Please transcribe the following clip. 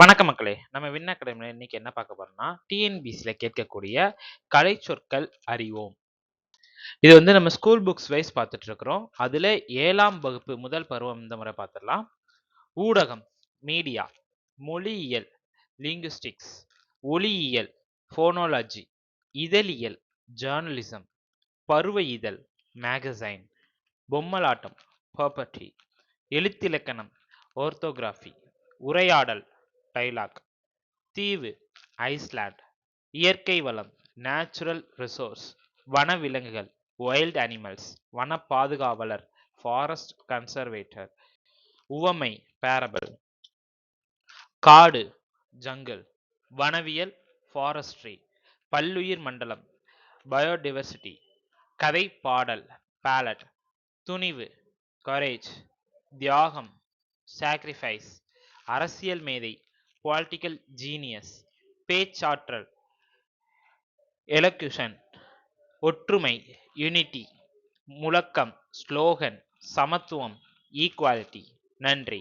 வணக்கம் மக்களே! நம்ம வின் அகாடமில இன்னைக்கு என்ன பார்க்க போறோம்னா, டிஎன்பிசில கேட்கக்கூடிய கலை சொற்கள் அறிவோம். இது நம்ம ஸ்கூல் புக்ஸ் வைஸ் பார்த்துட்டு இருக்கிறோம். அதுல 7ஆம் வகுப்பு முதல் பருவம் இந்த முறை பார்த்துடலாம். ஊடகம் மீடியா, மொழியியல் லிங்குஸ்டிக்ஸ், ஒலியியல் ஃபோனோலஜி, இதழியல் ஜர்னலிசம், பருவ இதழ் மேகசைன், பொம்மலாட்டம் புரோபர்ட்டி, எழுத்திலக்கணம் ஆர்த்தோகிராஃபி, உரையாடல் டயலாக், தீவு ஐஸ்லாண்ட், இயற்கை வளம் நேச்சுரல் ரிசோர்ஸ், வனவிலங்குகள் வைல்ட் அனிமல்ஸ், வன பாதுகாவலர் ஃபாரஸ்ட் கன்சர்வேட்டர், உவமை பேரபிள், காடு ஜங்கிள், வனவியல் ஃபாரஸ்ட்ரி, பல்லுயிர் மண்டலம் பயோடைவர்சிட்டி, கதை பாடல் பேலட், துணிவு கரேஜ், தியாகம் சாக்ரிஃபைஸ், அரசியல் மேதை பொலிட்டிக்கல் ஜீனியஸ், பேச்சாற்றல் எலக்யூஷன், ஒற்றுமை யூனிட்டி, முழக்கம் ஸ்லோகன், சமத்துவம் ஈக்குவாலிட்டி. நன்றி.